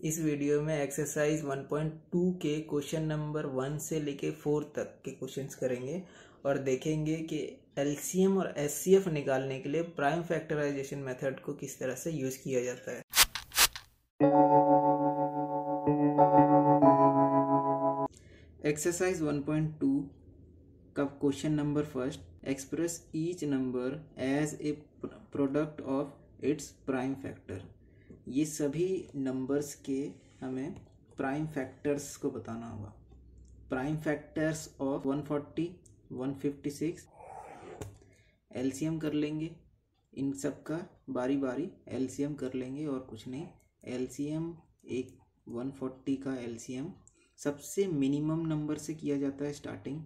इस वीडियो में एक्सरसाइज 1.2 के क्वेश्चन नंबर 1 से लेके 4 तक के क्वेश्चंस करेंगे और देखेंगे कि एलसीएम और एचसीएफ निकालने के लिए प्राइम फैक्टराइजेशन मेथड को किस तरह से यूज किया जाता है। एक्सरसाइज 1.2 का question number first, express each number as a product of its prime factor. ये सभी नंबर्स के हमें प्राइम फैक्टर्स को बताना होगा। प्राइम फैक्टर्स ऑफ 140, 156 एलसीएम कर लेंगे। इन सब का बारी बारी एलसीएम कर लेंगे और कुछ नहीं। एलसीएम एक 140 का एलसीएम सबसे मिनिमम नंबर से किया जाता है स्टार्टिंग।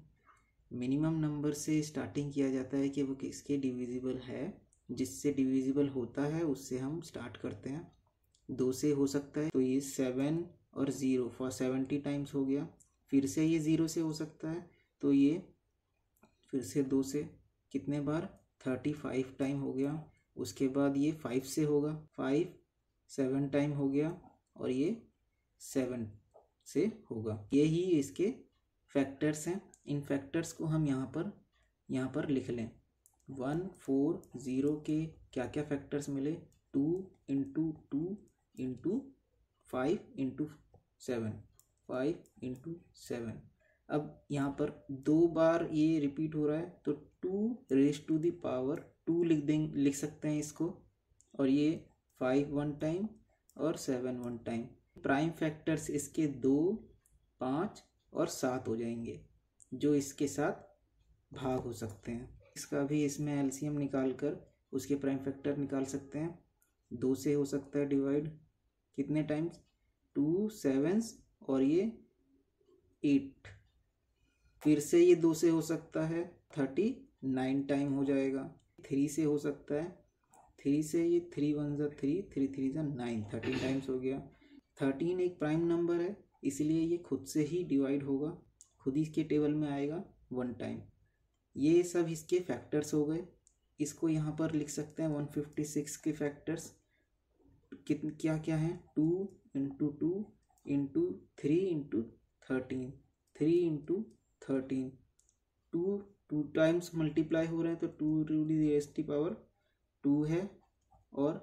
मिनिमम नंबर से स्टार्टिंग किया जाता है कि वो किसके डिविजिबल है, जिससे डिविजिबल होता है उससे हम स्टार्ट करते हैं। 2 से हो सकता है तो ये 7 और 0 फॉर 70 टाइम्स हो गया। फिर से ये 0 से हो सकता है तो ये फिर से 2 से कितने बार 35 टाइम हो गया। उसके बाद ये 5 से होगा, 5 7 टाइम हो गया और ये 7 से होगा। ये ही इसके फैक्टर्स हैं। इन फैक्टर्स को हम यहाँ पर लिख लें। 1 4 0 के क्या क्या फैक्टर्स मिले, 2 इंटू 2 इंटू 5 इंटू 7, 5 इंटू 7। अब यहाँ पर 2 बार ये रिपीट हो रहा है तो 2 रेज टू द पावर 2 लिख सकते हैं इसको। और ये 5 1 टाइम और 7 1 टाइम। प्राइम फैक्टर्स इसके 2, 5 और 7 हो जाएंगे जो इसके साथ भाग हो सकते हैं। इसका भी इसमें एलसीएम निकाल कर उसके प्राइम फैक्टर निकाल सकते हैं। 2 से हो सकता है डिवाइड कितने टाइम्स, 2 7 और ये 8। फिर से ये 2 से हो सकता है 39 टाइम हो जाएगा। 3 से हो सकता है, 3 से ये 3 1 जा 3, 3 3 जा 9, 13 टाइम्स हो गया। 13 एक प्राइम नंबर है इसलिए ये खुद से ही डिवाइड होगा, खुद ही के टेबल में आएगा 1 टाइम। ये सब इसके फैक्टर्स हो गए। इसको यहाँ पर लिख सकते हैं 156 के फैक्टर्स क्या क्या हैं, 2 into 2 into 3 into 13, 3 into 13, 2 times multiply हो रहे हैं तो 2 टू दी रेज़ की पावर 2 है और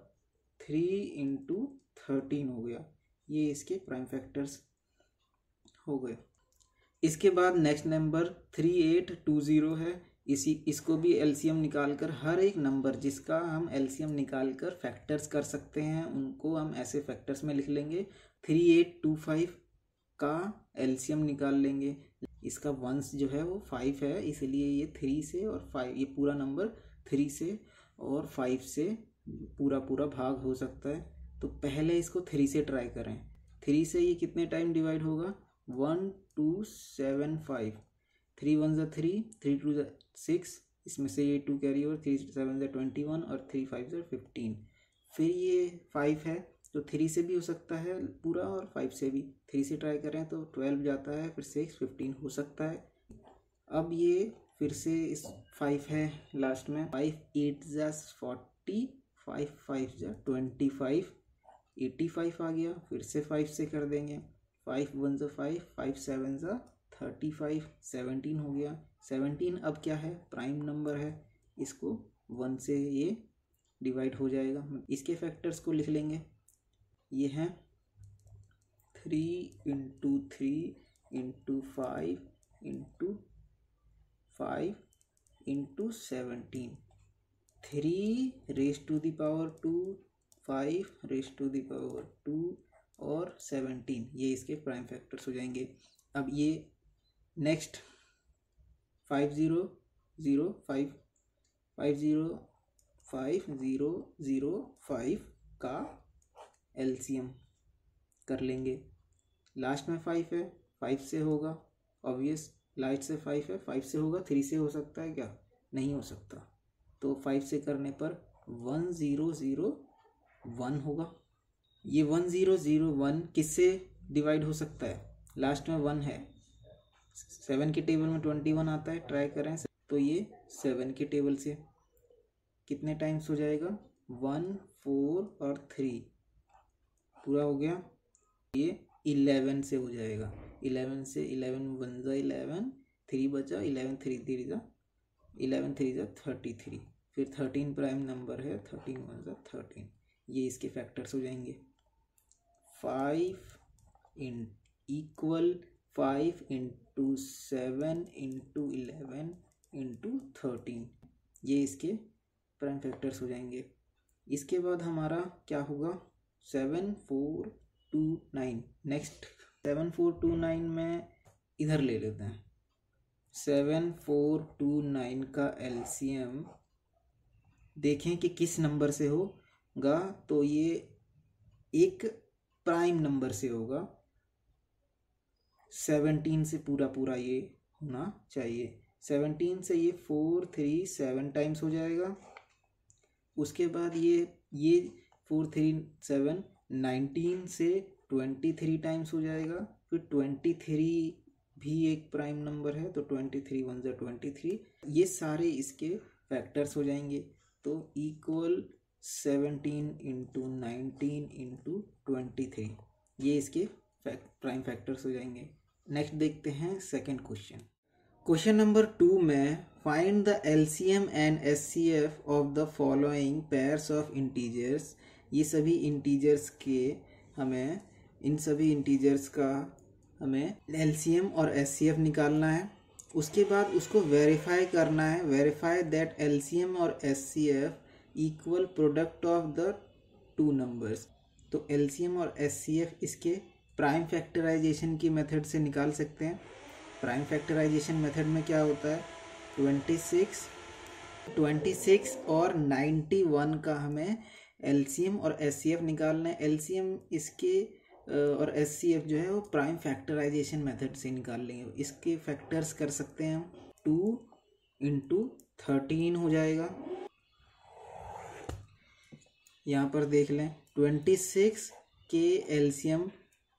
3 इंटू 13 हो गया। ये इसके प्राइम फैक्टर्स हो गए। इसके बाद नेक्स्ट नंबर 3820 है। इसको भी एलसीएम निकालकर हर एक नंबर जिसका हम एलसीएम निकालकर फैक्टर्स कर सकते हैं उनको हम ऐसे फैक्टर्स में लिख लेंगे। 3825 का एलसीएम निकाल लेंगे। इसका वंस जो है वो 5 है इसलिए ये 3 से और 5, ये पूरा नंबर 3 से और 5 से पूरा भाग हो सकता है। तो पहले इसको 3 से ट्राई करें। 3 से ये कितने टाइम डिवाइड होगा, 1 2 7 5, 3 1 जा 3, 3 2 जा 6, इसमें से ये 2 कैरी ओवर, 3 7 जा 21 और 3 5 जा 15। फिर ये 5 है तो 3 से भी हो सकता है पूरा और 5 से भी। 3 से ट्राई करें तो 12 जाता है, फिर 6 15 हो सकता है। अब ये फिर से इस 5 है लास्ट में, 5 8 जा 40, 5 5 जा 25, 85 आ गया। फिर से 5 से कर देंगे, 5 1 जा 5, 5 7 जा 35, 17 हो गया। 17 अब क्या है, प्राइम नंबर है, इसको 1 से ये डिवाइड हो जाएगा। इसके फैक्टर्स को लिख लेंगे। ये हैं 3 into 3 into 5 into 5 into 17, 3 raise to the power 2, 5 raise to the power 2 और 17, ये इसके प्राइम फैक्टर्स हो जाएंगे। अब ये नेक्स्ट 5 0 0 5 5 0 5 0 0 5 का एलसीएम कर लेंगे। लास्ट में 5 है, 5 से होगा ऑब्वियस, लाइट से 5 है, 5 से होगा। 3 से हो सकता है क्या, नहीं हो सकता। तो 5 से करने पर 1 0 0 1 होगा। ये 1 0 0 1 किससे डिवाइड हो सकता है, लास्ट में 1 है, 7 के टेबल में 21 आता है, ट्राई करें तो ये 7 के टेबल से कितने टाइम्स हो जाएगा, 1 4 और 3 पूरा हो गया। ये 11 से हो जाएगा। 11 से 11 वन ज़ा 11, 3 बचा, 11 3 3 ज़ा 11 3 ज़ा 33, फिर 13 प्राइम नंबर है, 13 वन ज़ा 13। ये इसके फैक्टर्स हो जाएंगे। 5 in equal 5 into 7 into 11 into 13, ये इसके प्राइम फैक्टर्स हो जाएंगे। इसके बाद हमारा क्या होगा, 7 4 2 9। नेक्स्ट 7 4 2 9 में इधर ले लेते हैं। 7 4 2 9 का एलसीएम देखें कि किस नंबर से होगा, तो ये एक प्राइम नंबर से होगा। 17 से पूरा ये होना चाहिए। 17 से ये 4 3 7 टाइम्स हो जाएगा। उसके बाद ये 4 3 7 19 से 23 टाइम्स हो जाएगा। फिर 23 भी एक प्राइम नंबर है, तो 23 वन ज़ा 23। ये सारे इसके फैक्टर्स हो जाएंगे। तो इक्वल 17 इंटू 19 इंटू 23, ये इसके प्राइम फैक्टर्स हो जाएंगे। नेक्स्ट देखते हैं सेकंड क्वेश्चन। क्वेश्चन नंबर 2 में find the LCM and HCF of the following pairs of integers. ये सभी इंटीजर्स के हमें इन सभी इंटीजर्स का हमें एलसीएम और एचसीएफ निकालना है। उसके बाद उसको वेरीफाई करना है। वेरीफाई दैट एलसीएम और HCF equal product of the two numbers. तो एलसीएम और एचसीएफ इसके प्राइम फैक्टराइजेशन की मेथड से निकाल सकते हैं। प्राइम फैक्टराइजेशन मेथड में क्या होता है, 26 और 91 का हमें एलसीएम और एचसीएफ निकालना है। एलसीएम इसके और एचसीएफ जो है वो प्राइम फैक्टराइजेशन मेथड से निकाल लेंगे। इसके फैक्टर्स कर सकते हैं हम। 2 इंटू 13 हो जाएगा। यहाँ पर देख लें, 26 के एलसीएम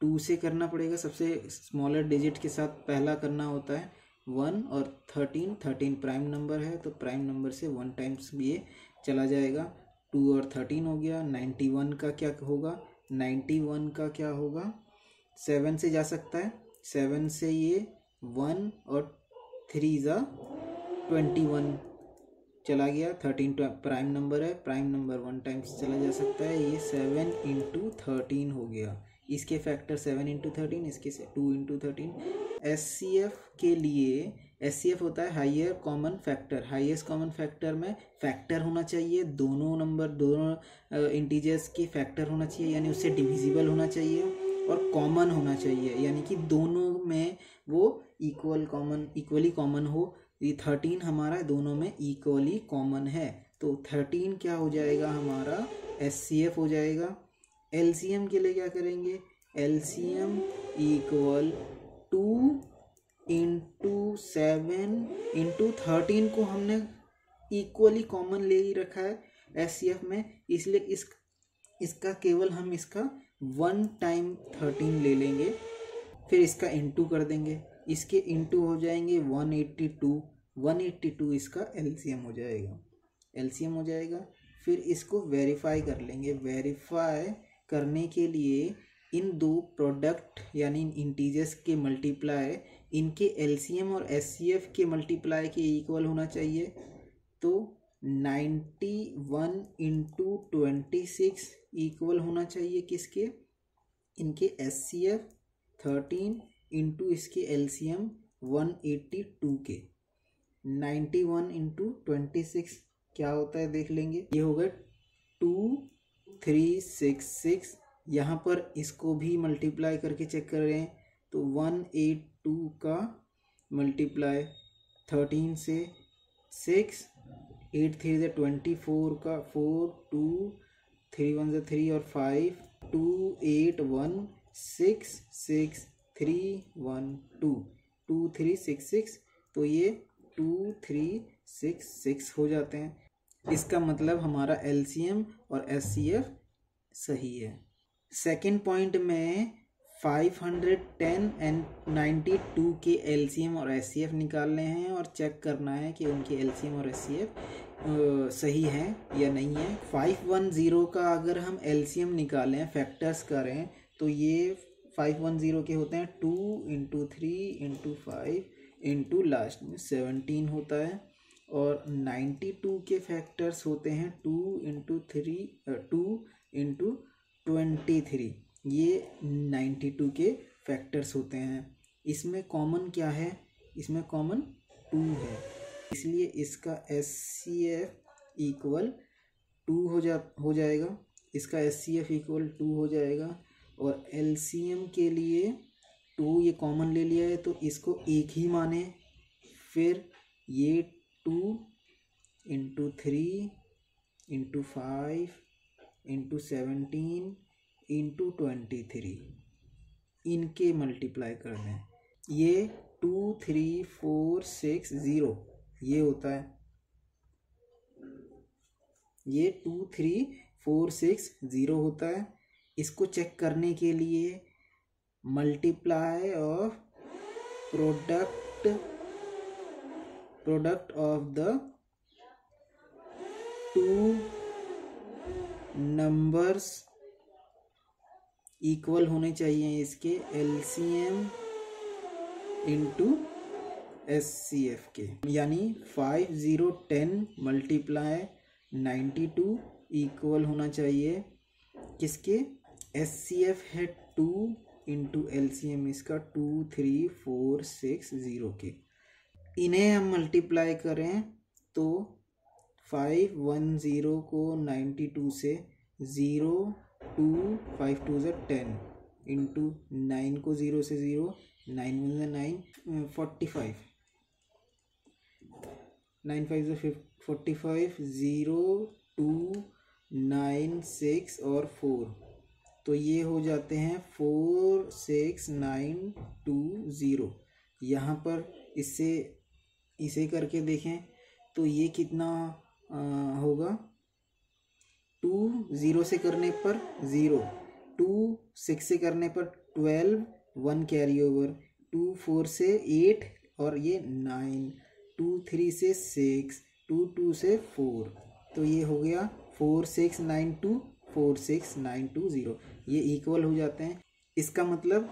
2 से करना पड़ेगा, सबसे स्मॉलर डिजिट के साथ पहला करना होता है 1, और 13 प्राइम नंबर है, तो प्राइम नंबर से 1 टाइम्स भी ये चला जाएगा। 2 और 13 हो गया। 91 का क्या होगा, 91 का क्या होगा, 7 से जा सकता है। 7 से ये 1 और 3 ज़ा 21 चला गया। 13 प्राइम नंबर है, प्राइम नंबर 1 टाइम्स चला जा सकता है। ये 7 इंटू 13 हो गया। इसके फैक्टर 7 इंटू 13, इसके 2 इंटू 13। एचसीएफ के लिए, एचसीएफ होता है higher common factor. Highest common factor में फैक्टर होना चाहिए, दोनों इंटीजर्स के फैक्टर होना चाहिए, यानी उससे डिविजिबल होना चाहिए, और कॉमन होना चाहिए, यानी कि दोनों में वो इक्वली कॉमन हो। ये 13 हमारा दोनों में इक्वली कॉमन है, तो 13 क्या हो जाएगा हमारा, एचसीएफ हो जाएगा। एलसीएम के लिए क्या करेंगे, एलसीएम इक्वल 2 इंटू 7 इंटू 13 को हमने इक्वली कॉमन ले ही रखा है एचसीएफ में, इसलिए इसका केवल हम इसका 1 टाइम 13 ले लेंगे, फिर इसका इंटू कर देंगे। इसके इंटू हो जाएंगे 182 इसका एलसीएम हो जाएगा। फिर इसको वेरीफाई कर लेंगे। वेरीफाई करने के लिए इन दो प्रोडक्ट यानी इन इंटीजर्स के मल्टीप्लाई इनके एलसीएम और एचसीएफ के मल्टीप्लाई के इक्वल होना चाहिए। तो 91 इंटू 26 इक्वल होना चाहिए किसके, इनके एचसीएफ। 13 इंटू इसके एलसीएम 182 के। 91 इंटू 26 क्या होता है देख लेंगे, ये होगा 2366। यहाँ पर इसको भी मल्टीप्लाई करके चेक कर रहे हैं, तो 182 का मल्टीप्लाई 13 से 6, 8 3 से 24 का 4, 2 3 1 से 3 और 5, 2 8 1 6 6 3 1 2 2 3 6 6, तो ये 2 3 6 6 हो जाते हैं। इसका मतलब हमारा एलसीएम और एचसीएफ सही है। सेकेंड पॉइंट में 510 एंड 92 के एलसीएम और एचसीएफ निकालने हैं और चेक करना है कि उनके एलसीएम और एचसीएफ सही है या नहीं है। 510 का अगर हम एलसीएम निकालें, फैक्टर्स करें, तो ये 510 के होते हैं 2 इंटू 3 इंटू 5 इंटू लास्ट में 17 होता है। और 92 के फैक्टर्स होते हैं 2 इंटू 23, ये 92 के फैक्टर्स होते हैं। इसमें कॉमन क्या है? इसमें कॉमन 2 है, इसलिए इसका SCF इक्वल 2 हो जाएगा। इसका SCF इक्वल 2 हो जाएगा। और LCM के लिए 2 ये कॉमन ले लिया है तो इसको एक ही माने, फिर ये 2 इंटू 3 इंटू 5 इंटू 17 इंटू 23 इनके मल्टीप्लाई कर दें। ये 2 3 4 6 0 ये होता है, ये 2 3 4 6 0 होता है। इसको चेक करने के लिए multiply of product of the two numbers equal होने चाहिए इसके LCM इंटू SCF के, यानी 5 0 10 मल्टीप्लाई 92 इक्वल होना चाहिए किसके? SCF है 2 इंटू LCM इसका 2 3 4 6 0 के। इन्हें हम मल्टीप्लाई करें तो 510 को 92 से 0 2 5 2 से 10 इंटू 9 को 0 से 0 9 1 9 45 9 5 से 45 0 2 9 6 और 4, तो ये हो जाते हैं 4 6 9 2 0। यहाँ पर इसे करके देखें तो ये कितना होगा? 2 0 से करने पर 0, 2 6 से करने पर 12, 1 कैरी ओवर, 2 4 से 8 और ये 9, 2 3 से 6, 2 2 से 4, तो ये हो गया 4 6 9 2 4 6 9 2 0। ये इक्वल हो जाते हैं। इसका मतलब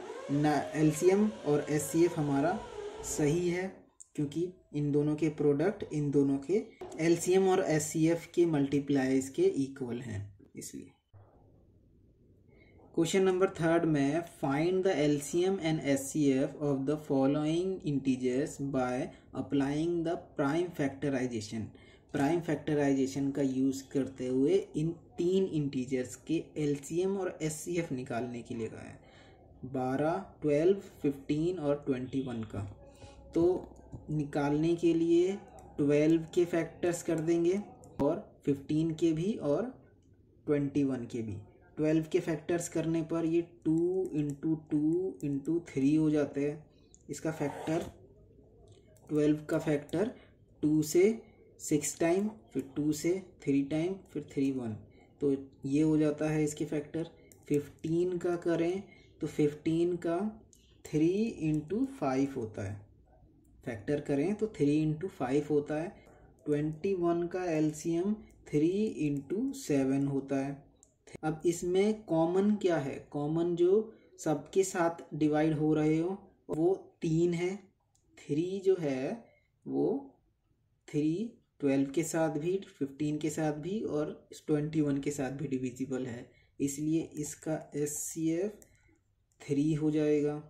LCM और SCF हमारा सही है, क्योंकि इन दोनों के प्रोडक्ट इन दोनों के LCM और SCF के मल्टीप्लाइज के इक्वल हैं, इसलिए। क्वेश्चन नंबर 3 में find the LCM and SCF of the following integers by applying the prime factorisation. Prime factorisation का यूज़ करते हुए इन 3 इंटीजर्स के LCM और SCF निकालने के लिए कहा है, 12 12 15 और 21 का। तो निकालने के लिए 12 के फैक्टर्स कर देंगे और 15 के भी और 21 के भी। 12 के फैक्टर्स करने पर ये 2 इंटू 2 इंटू 3 हो जाते हैं। इसका फैक्टर 12 का फैक्टर 2 से 6 टाइम, फिर 2 से 3 टाइम, फिर 3 1, तो ये हो जाता है इसके फैक्टर। 15 का करें तो 15 का 3 इंटू 5 होता है, फैक्टर करें तो 3 इंटू 5 होता है। 21 का LCM 3 इंटू 7 होता है। अब इसमें कॉमन क्या है? कॉमन जो सबके साथ डिवाइड हो रहे हो वो 3 है। 3 जो है वो 3 12 के साथ भी, 15 के साथ भी और 21 के साथ भी डिविजिबल है, इसलिए इसका SCF 3 हो जाएगा।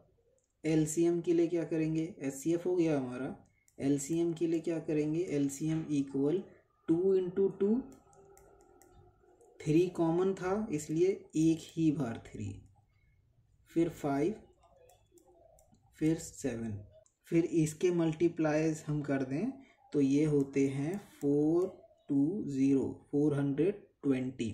LCM के लिए क्या करेंगे? SCF हो गया हमारा। LCM के लिए क्या करेंगे? LCM इक्वल 2 इंटू 2, 3 कॉमन था इसलिए एक ही बार 3, फिर 5, फिर 7, फिर इसके मल्टीप्लाइज हम कर दें तो ये होते हैं 420 420।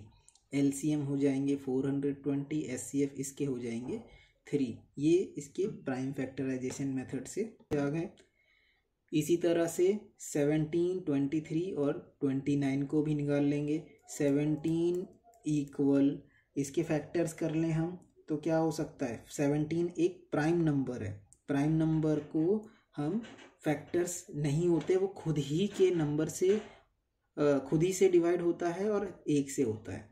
LCM हो जाएंगे 420, SCF इसके हो जाएंगे 3। ये इसके प्राइम फैक्टराइजेशन मेथड से आ गए। इसी तरह से 17 23 और 29 को भी निकाल लेंगे। 17 इक्वल, इसके फैक्टर्स कर लें हम तो क्या हो सकता है? 17 एक प्राइम नंबर है। प्राइम नंबर को हम फैक्टर्स नहीं होते, वो खुद ही के नंबर से खुद ही से डिवाइड होता है और 1 से होता है।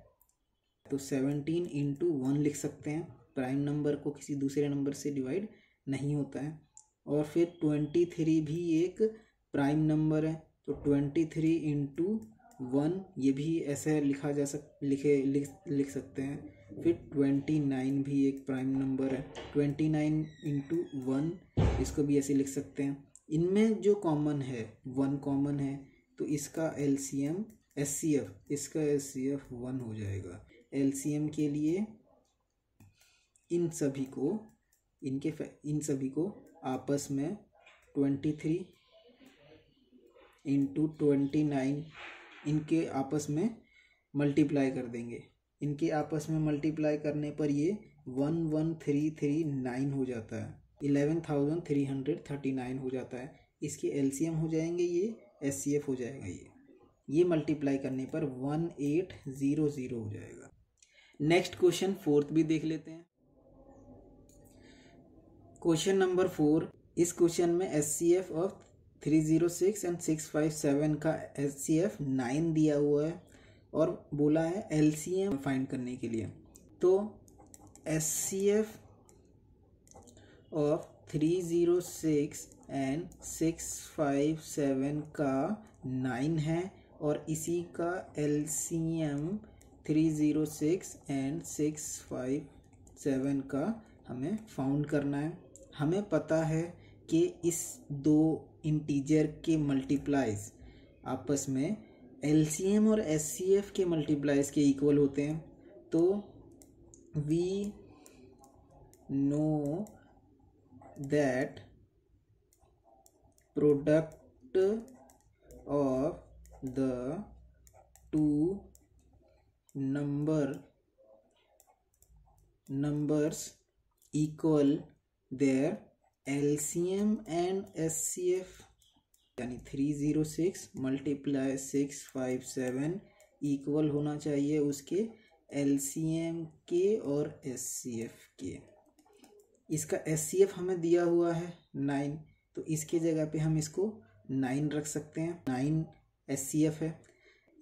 तो 17 इंटू 1 लिख सकते हैं, प्राइम नंबर को किसी दूसरे नंबर से डिवाइड नहीं होता है। और फिर 23 भी एक प्राइम नंबर है, तो 23 इंटू 1 ये भी ऐसे लिख सकते हैं। फिर 29 भी एक प्राइम नंबर है, 29 इंटू 1 इसको भी ऐसे लिख सकते हैं। इनमें जो कॉमन है 1 कॉमन है, तो इसका LCM SCF, इसका SCF 1 हो जाएगा। LCM के लिए इन सभी को आपस में 23 इंटू 29 इनके आपस में मल्टीप्लाई कर देंगे। इनके आपस में मल्टीप्लाई करने पर ये 11339 हो जाता है, 11,339 हो जाता है। इसके LCM हो जाएंगे ये, SCF हो जाएगा ये मल्टीप्लाई करने पर 1800 हो जाएगा। नेक्स्ट क्वेश्चन फोर्थ भी देख लेते हैं। क्वेश्चन नंबर 4, इस क्वेश्चन में SCF ऑफ 306 एंड 657 का SCF 9 दिया हुआ है और बोला है LCM फाइंड करने के लिए। तो SCF ऑफ 306 एंड 657 का 9 है और इसी का LCM 306 एंड 657 का हमें फाउंड करना है। हमें पता है कि इस दो इंटीजर के मल्टीप्लाइज आपस में LCM और SCF के मल्टीप्लाइज के इक्वल होते हैं। तो we know that product of the two numbers equal their LCM and SCF, यानी 306 मल्टीप्लाई 657 इक्वल होना चाहिए उसके LCM के और SCF के। इसका SCF हमें दिया हुआ है 9, तो इसके जगह पे हम इसको 9 रख सकते हैं। 9 SCF है।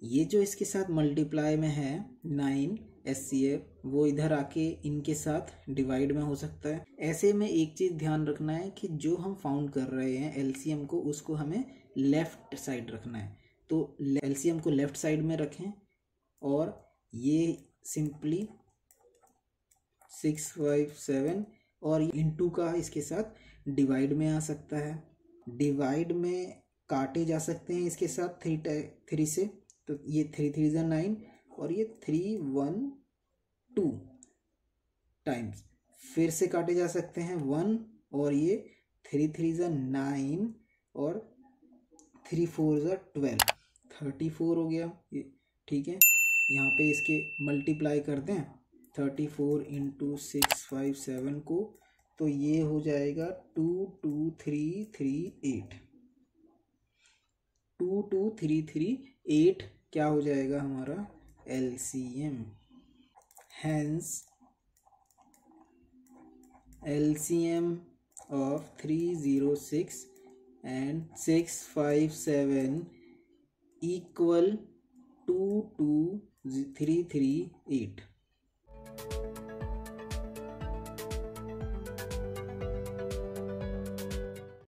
ये जो इसके साथ मल्टीप्लाई में है 9 SCF, वो इधर आके इनके साथ डिवाइड में हो सकता है। ऐसे में एक चीज़ ध्यान रखना है कि जो हम फाउंड कर रहे हैं LCM को, उसको हमें लेफ़्ट साइड रखना है। तो LCM को लेफ़्ट साइड में रखें और ये सिंपली 657 और इंटू का इसके साथ डिवाइड में आ सकता है। डिवाइड में काटे जा सकते हैं इसके साथ 3 से, तो ये 3 3 ज़ा 9 और ये 312 टाइम्स फिर से काटे जा सकते हैं 1 और ये 3 3 ज़ा 9 और 3 4 ज़ा 12, 34 हो गया ये। ठीक है, यहाँ पे इसके मल्टीप्लाई कर दें 34 इंटू 657 को, तो ये हो जाएगा 22338। 22338 क्या हो जाएगा हमारा LCM। Hence LCM of 306 and 657 equal 22338।